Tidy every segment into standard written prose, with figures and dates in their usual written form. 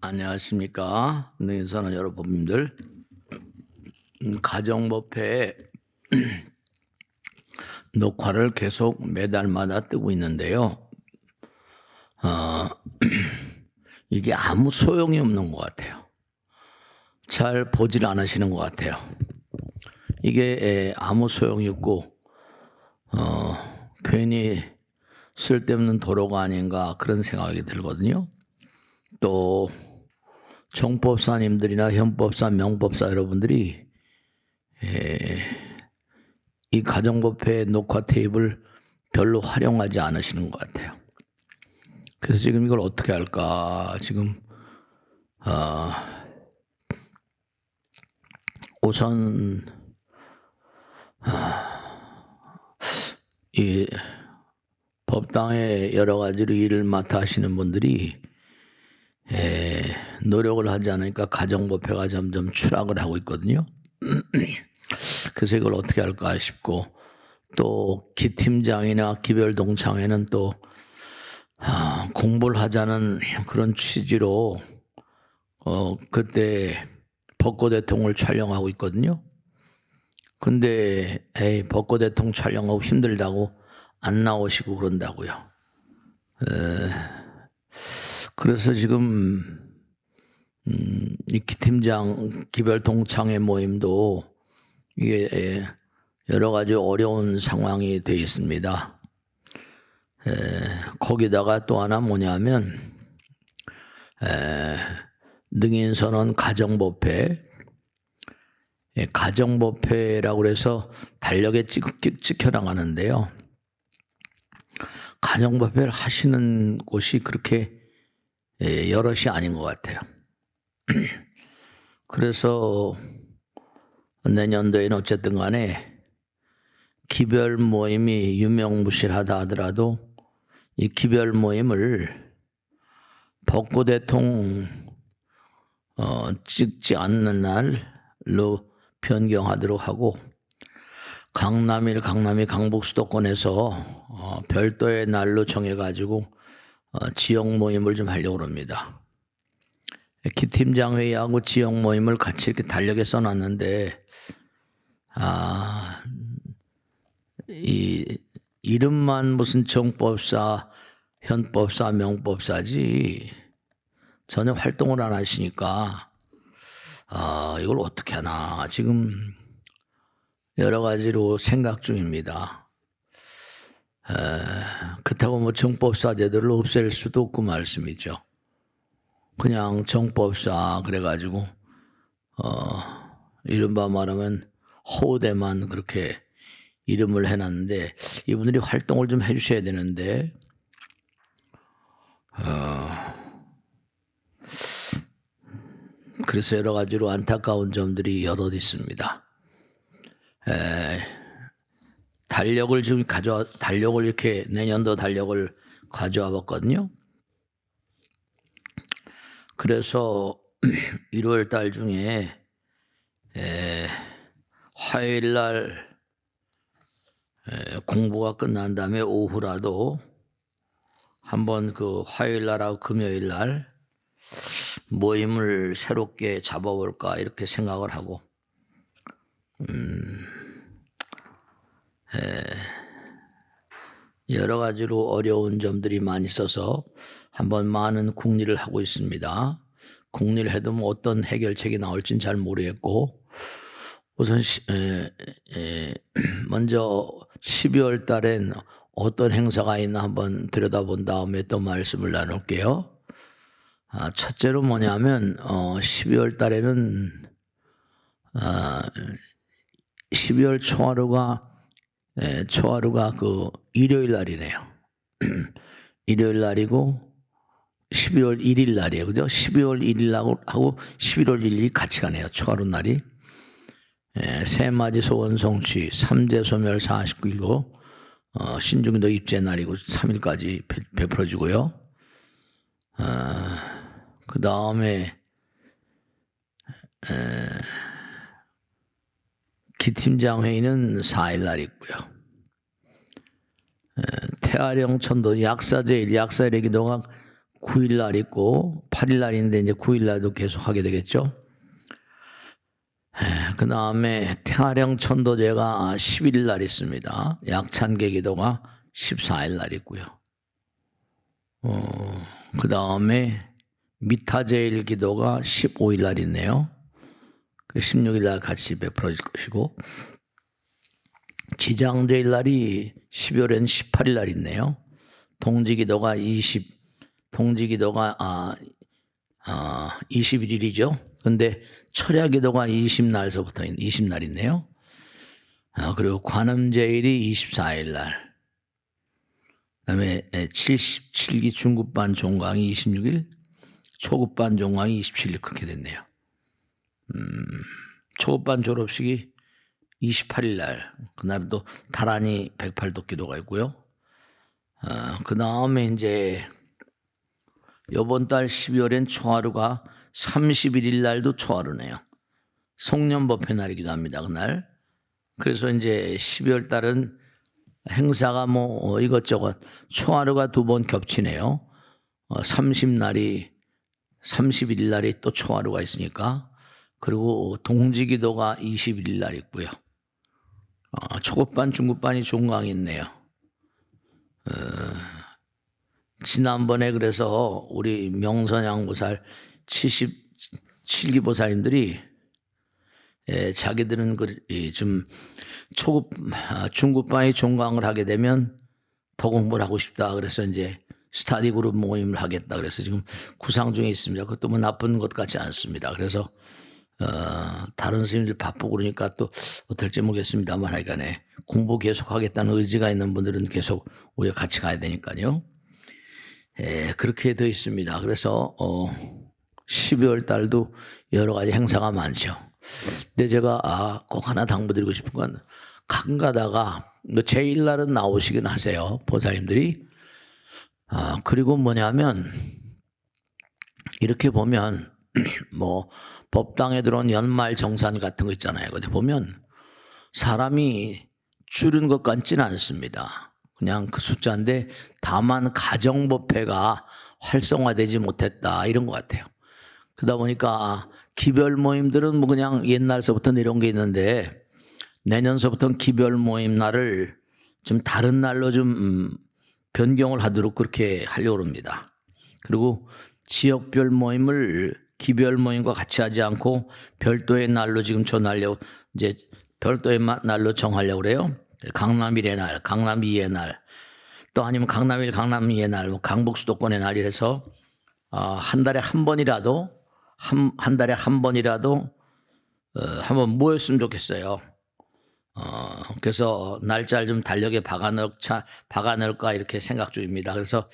안녕하십니까. 능인선언 여러분들. 가정법회 녹화를 계속 매달마다 뜨고 있는데요. 이게 아무 소용이 없는 것 같아요. 잘 보질 않으시는 것 같아요. 이게 아무 소용이 없고 괜히 쓸데없는 도로가 아닌가 그런 생각이 들거든요. 또 정법사님들이나 현법사, 명법사 여러분들이 이 가정법회 녹화 테이프를 별로 활용하지 않으시는 것 같아요. 그래서 지금 이걸 어떻게 할까 지금 우선 이 법당에 여러 가지로 일을 맡아 하시는 분들이 노력을 하지 않으니까 가정법회가 점점 추락을 하고 있거든요. 그래서 이걸 어떻게 할까 싶고, 또 기팀장이나 기별동창회는 또 공부를 하자는 그런 취지로 그때 벚꽃대통을 촬영하고 있거든요. 근데 벚꽃대통 촬영하고 힘들다고 안 나오시고 그런다고요. 그래서 지금 이 기팀장 기별동창회 모임도 이게 여러 가지 어려운 상황이 되어 있습니다. 거기다가 또 하나 뭐냐면 능인선언 가정법회, 가정법회라고 해서 달력에 찍혀 나가는데요. 가정법회를 하시는 곳이 그렇게 여럿이 아닌 것 같아요. 그래서 내년도에는 어쨌든 간에 기별 모임이 유명무실하다 하더라도 이 기별 모임을 벚꽃대통 찍지 않는 날로 변경하도록 하고, 강남이 강북 수도권에서 별도의 날로 정해가지고 지역 모임을 좀 하려고 합니다. 기팀장 회의하고 지역 모임을 같이 이렇게 달력에 써놨는데 이 이름만 무슨 정법사, 현법사, 명법사지 전혀 활동을 안 하시니까 이걸 어떻게 하나 지금 여러 가지로 생각 중입니다. 그렇다고 뭐 정법사제들을 없앨 수도 없고 말씀이죠. 그냥 정법사 그래가지고 이른바 말하면 호대만 그렇게 이름을 해놨는데, 이분들이 활동을 좀 해주셔야 되는데 그래서 여러 가지로 안타까운 점들이 여럿 있습니다. 달력을 지금 달력을 이렇게 내년도 달력을 가져와 봤거든요. 그래서 1월 달 중에 화요일 날 공부가 끝난 다음에 오후라도 한번 그 화요일 날하고 금요일 날 모임을 새롭게 잡아볼까 이렇게 생각을 하고 여러 가지로 어려운 점들이 많이 있어서 한번 많은 궁리를 하고 있습니다. 궁리를 해도 뭐 어떤 해결책이 나올지는 잘 모르겠고, 우선 먼저 12월 달엔 어떤 행사가 있나 한번 들여다본 다음에 또 말씀을 나눌게요. 첫째로 뭐냐면 12월 달에는 12월 초하루가 그 일요일 날이네요. 일요일 날이고 12월 1일 날이에요. 그죠? 12월 1일 하고 11월 1일이 같이 가네요. 초하루 날이. 새맞이 소원성취 3제 소멸 49일고 신중도 입제 날이고 3일까지 베풀어지고요. 그 다음에 기팀장 회의는 4일 날 있고요. 태아령 천도 약사제일 약사일의 기도가 9일 날 있고 8일 날인데 이제 9일 날도 계속 하게 되겠죠. 그 다음에 태화령 천도제가 11일 날 있습니다. 약찬계 기도가 14일 날 있고요. 그 다음에 미타제일 기도가 15일 날 있네요. 16일 날 같이 베풀어질 것이고, 지장제일 날이 12월엔 18일 날 있네요. 동지기도가 21일이죠. 근데 철야기도가 20날서부터 20날 있네요. 그리고 관음제일이 24일 날. 그다음에 77기 중급반 종강이 26일, 초급반 종강이 27일 그렇게 됐네요. 초급반 졸업식이 28일 날. 그날도 다란이 108도 기도가 있고요. 그 다음에 이제 이번 달 12월엔 초하루가 31일 날도 초하루네요. 송년법회 날이기도 합니다. 그날. 그래서 이제 12월 달은 행사가 뭐 이것저것 초하루가 2번 겹치네요. 31일 날이 또 초하루가 있으니까. 그리고 동지기도가 21일 날 있고요. 초급반, 중급반이 종강이 있네요. 지난번에 그래서 우리 명선양보살 77기 보살님들이 자기들은 좀 중급반이 종강을 하게 되면 더 공부를 하고 싶다. 그래서 이제 스타디 그룹 모임을 하겠다. 그래서 지금 구상 중에 있습니다. 그것도 뭐 나쁜 것 같지 않습니다. 그래서 다른 스님들 바쁘고 그러니까 또 어떨지 모르겠습니다만 하여간에 공부 계속 하겠다는 의지가 있는 분들은 계속 우리가 같이 가야 되니까요. 그렇게 되어 있습니다. 그래서 12월 달도 여러 가지 행사가 많죠. 근데 제가 꼭 하나 당부드리고 싶은 건 가끔 가다가 제1날은 나오시긴 하세요. 보살님들이. 그리고 뭐냐면 이렇게 보면 뭐 법당에 들어온 연말 정산 같은 거 있잖아요. 근데 보면 사람이 줄은 것 같지는 않습니다. 그냥 그 숫자인데 다만 가정법회가 활성화되지 못했다 이런 것 같아요. 그러다 보니까 기별 모임들은 뭐 그냥 옛날서부터 내려온 게 있는데 내년서부터는 기별 모임 날을 좀 다른 날로 좀 변경을 하도록 그렇게 하려고 합니다. 그리고 지역별 모임을 기별 모임과 같이 하지 않고 별도의 날로 지금 전하려고 이제 별도의 날로 정하려고 그래요. 강남 1의 날, 강남 2의 날, 또 아니면 강남 1, 강남 2의 날, 뭐 강북 수도권의 날이라서 한 달에 한 번이라도 한 달에 한 번이라도 한번 모였으면 좋겠어요. 그래서 날짜를 좀 달력에 박아넣을까 이렇게 생각 중입니다. 그래서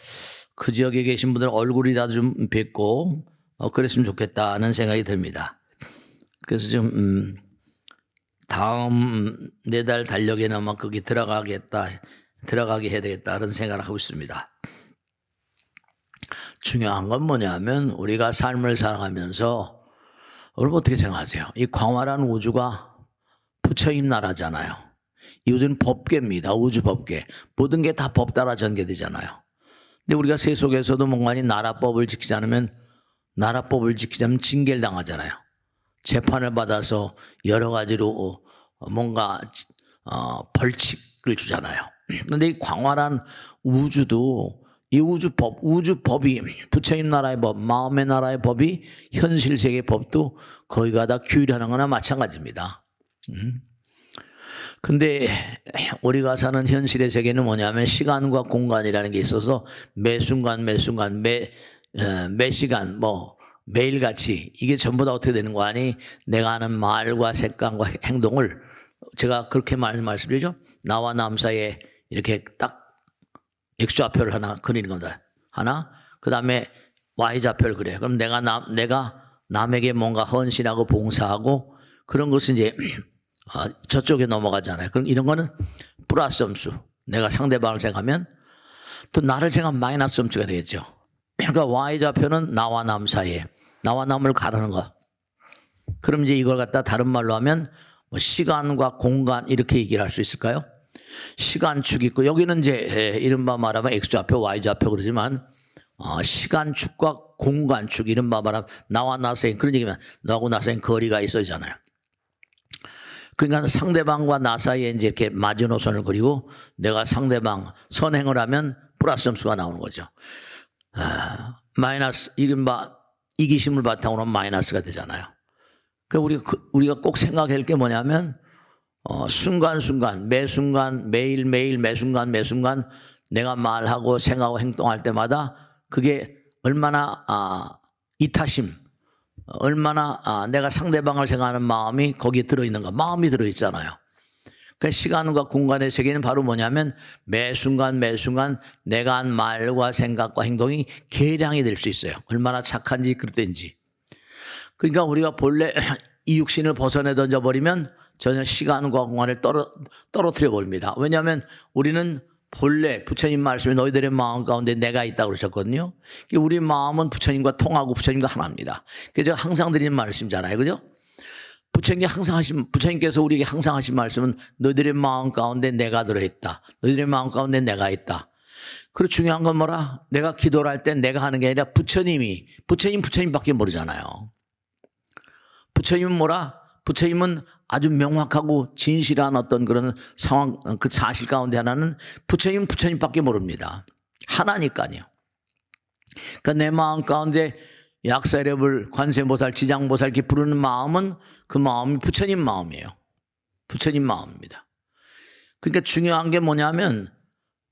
그 지역에 계신 분들 얼굴이라도 좀 뵙고 그랬으면 좋겠다는 생각이 듭니다. 그래서 지금 다음 4달 달력에는 아마 거기 들어가게 해야 되겠다 그런 생각을 하고 있습니다. 중요한 건 뭐냐면 우리가 삶을 살아가면서 여러분 어떻게 생각하세요? 이 광활한 우주가 부처님 나라잖아요. 이 우주는 법계입니다. 우주 법계. 모든 게 다 법 따라 전개되잖아요. 근데 우리가 세속에서도 뭔가 나라법을 지키지 않으면 징계를 당하잖아요. 재판을 받아서 여러 가지로 뭔가 벌칙을 주잖아요. 그런데 이 광활한 우주도 이 우주법이 부처님 나라의 법, 마음의 나라의 법이 현실 세계 법도 거기가 다 규율하는 거나 마찬가지입니다. 근데 우리가 사는 현실의 세계는 뭐냐면 시간과 공간이라는 게 있어서 매 순간 매 시간 뭐 매일같이 이게 전부 다 어떻게 되는 거 아니? 내가 하는 말과 색감과 행동을 제가 그렇게 말씀드리죠. 나와 남 사이에 이렇게 딱 X좌표를 하나 그리는 겁니다. 하나. 그 다음에 Y좌표를 그려요. 그럼 내가 남에게 뭔가 헌신하고 봉사하고 그런 것은 이제 저쪽에 넘어가잖아요. 그럼 이런 거는 플러스 점수. 내가 상대방을 생각하면 또 나를 생각하면 마이너스 점수가 되겠죠. 그러니까 Y좌표는 나와 남 사이에 나와 남을 가르는 거. 그럼 이제 이걸 갖다 다른 말로 하면 뭐 시간과 공간 이렇게 얘기를 할 수 있을까요? 시간축이 있고 여기는 이제 이른바 말하면 X좌표, Y좌표 그러지만 시간축과 공간축, 이른바 말하면 나와 나 사이, 그런 얘기면 너하고 나 사이엔 거리가 있어야잖아요. 그러니까 상대방과 나 사이에 이제 이렇게 마지노선을 그리고 내가 상대방 선행을 하면 플러스 점수가 나오는 거죠. 마이너스, 이른바 이기심을 바탕으로 하면 마이너스가 되잖아요. 그러니까 우리가 꼭 생각해야 할 게 뭐냐면 순간순간, 매순간, 매일매일, 매순간 내가 말하고 생각하고 행동할 때마다 그게 얼마나 이타심, 얼마나 내가 상대방을 생각하는 마음이 거기에 들어있는가. 마음이 들어있잖아요. 그러니까 시간과 공간의 세계는 바로 뭐냐면 매순간 내가 한 말과 생각과 행동이 계량이 될 수 있어요. 얼마나 착한지 그릇된지. 그러니까 우리가 본래 이 육신을 벗어내 던져버리면 전혀 시간과 공간을 떨어뜨려 버립니다. 왜냐하면 우리는 본래 부처님 말씀에 너희들의 마음 가운데 내가 있다고 그러셨거든요. 우리 마음은 부처님과 통하고 부처님과 하나입니다. 그래서 제가 항상 드리는 말씀이잖아요. 그죠? 부처님께서 우리에게 항상 하신 말씀은 너희들의 마음 가운데 내가 들어있다. 너희들의 마음 가운데 내가 있다. 그리고 중요한 건 뭐라? 내가 기도를 할 때 내가 하는 게 아니라 부처님밖에 모르잖아요. 부처님은 뭐라? 부처님은 아주 명확하고 진실한 어떤 그런 상황, 그 사실 가운데 하나는 부처님밖에 모릅니다. 하나니까요. 그러니까 내 마음 가운데 약사reb을 관세음보살, 지장보살 이렇게 부르는 마음은 그 마음이 부처님 마음이에요. 부처님 마음입니다. 그러니까 중요한 게 뭐냐면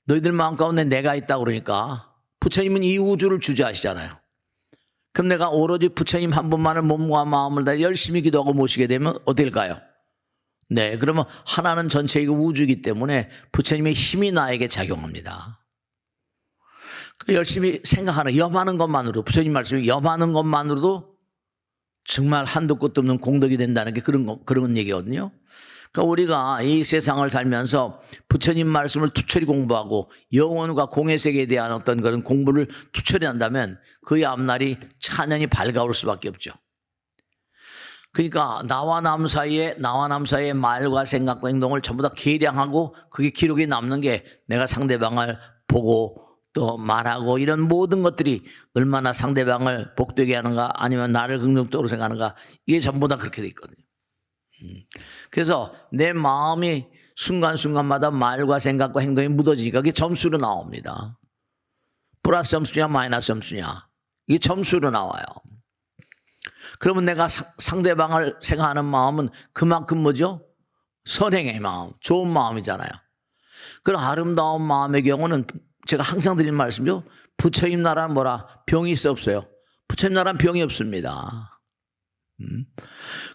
너희들 마음 가운데 내가 있다고 그러니까 부처님은 이 우주를 주재하시잖아요. 그럼 내가 오로지 부처님 한 분만을 몸과 마음을 다 열심히 기도하고 모시게 되면 어떨까요? 네, 그러면 하나는 전체이고 우주이기 때문에 부처님의 힘이 나에게 작용합니다. 열심히 생각하는, 염하는 것만으로도, 부처님 말씀이 염하는 것만으로도 정말 한도 끝도 없는 공덕이 된다는 게 그런 얘기거든요. 그러니까 우리가 이 세상을 살면서 부처님 말씀을 투철히 공부하고 영혼과 공의 세계에 대한 어떤 그런 공부를 투철히 한다면 그의 앞날이 찬연히 밝아올 수밖에 없죠. 그러니까 나와 남 사이의 말과 생각과 행동을 전부 다 계량하고 그게 기록에 남는 게 내가 상대방을 보고 또 말하고 이런 모든 것들이 얼마나 상대방을 복되게 하는가 아니면 나를 긍정적으로 생각하는가 이게 전부 다 그렇게 돼 있거든요. 그래서 내 마음이 순간순간마다 말과 생각과 행동이 묻어지니까 그게 점수로 나옵니다. 플러스 점수냐 마이너스 점수냐 이게 점수로 나와요. 그러면 내가 상대방을 생각하는 마음은 그만큼 뭐죠? 선행의 마음, 좋은 마음이잖아요. 그런 아름다운 마음의 경우는 제가 항상 드리는 말씀이죠. 부처님 나라는 뭐라? 병이 있어 없어요? 부처님 나라는 병이 없습니다.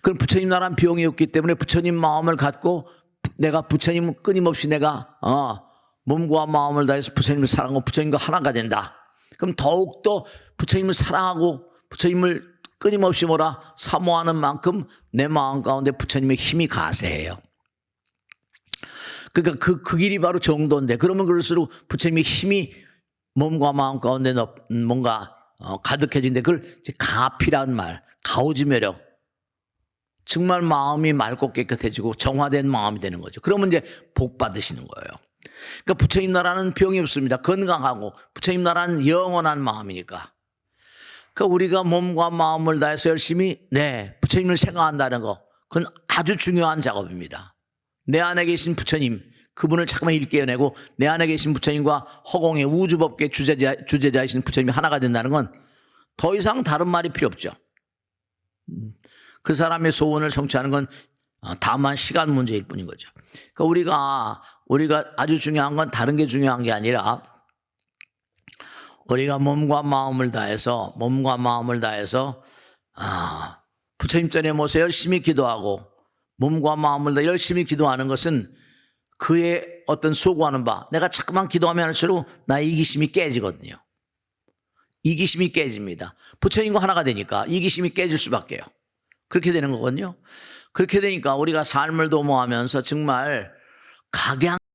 그럼 부처님 나라는 병이 없기 때문에 부처님 마음을 갖고 내가 부처님을 끊임없이 내가 몸과 마음을 다해서 부처님을 사랑하고 부처님과 하나가 된다. 그럼 더욱더 부처님을 사랑하고 부처님을 끊임없이 뭐라? 사모하는 만큼 내 마음 가운데 부처님의 힘이 가세해요. 그러니까 그 길이 바로 정도인데 그러면 그럴수록 부처님의 힘이 몸과 마음 가운데 뭔가 가득해진데 그걸 가피라는 말, 가오지 매력. 정말 마음이 맑고 깨끗해지고 정화된 마음이 되는 거죠. 그러면 이제 복 받으시는 거예요. 그러니까 부처님 나라는 병이 없습니다. 건강하고 부처님 나라는 영원한 마음이니까. 그러니까 우리가 몸과 마음을 다해서 열심히 부처님을 생각한다는 거 그건 아주 중요한 작업입니다. 내 안에 계신 부처님 그분을 잠깐만 일깨워내고 내 안에 계신 부처님과 허공의 우주법계 주제자이신 부처님이 하나가 된다는 건 더 이상 다른 말이 필요 없죠. 그 사람의 소원을 성취하는 건 다만 시간 문제일 뿐인 거죠. 그러니까 우리가 아주 중요한 건 다른 게 중요한 게 아니라 우리가 몸과 마음을 다해서 부처님 전에 모셔 열심히 기도하고 몸과 마음을 다 열심히 기도하는 것은 그의 어떤 수고하는 바 내가 자꾸만 기도하면 할수록 나의 이기심이 깨지거든요. 이기심이 깨집니다. 부처님과 하나가 되니까 이기심이 깨질 수밖에요. 그렇게 되는 거거든요. 그렇게 되니까 우리가 삶을 도모하면서 정말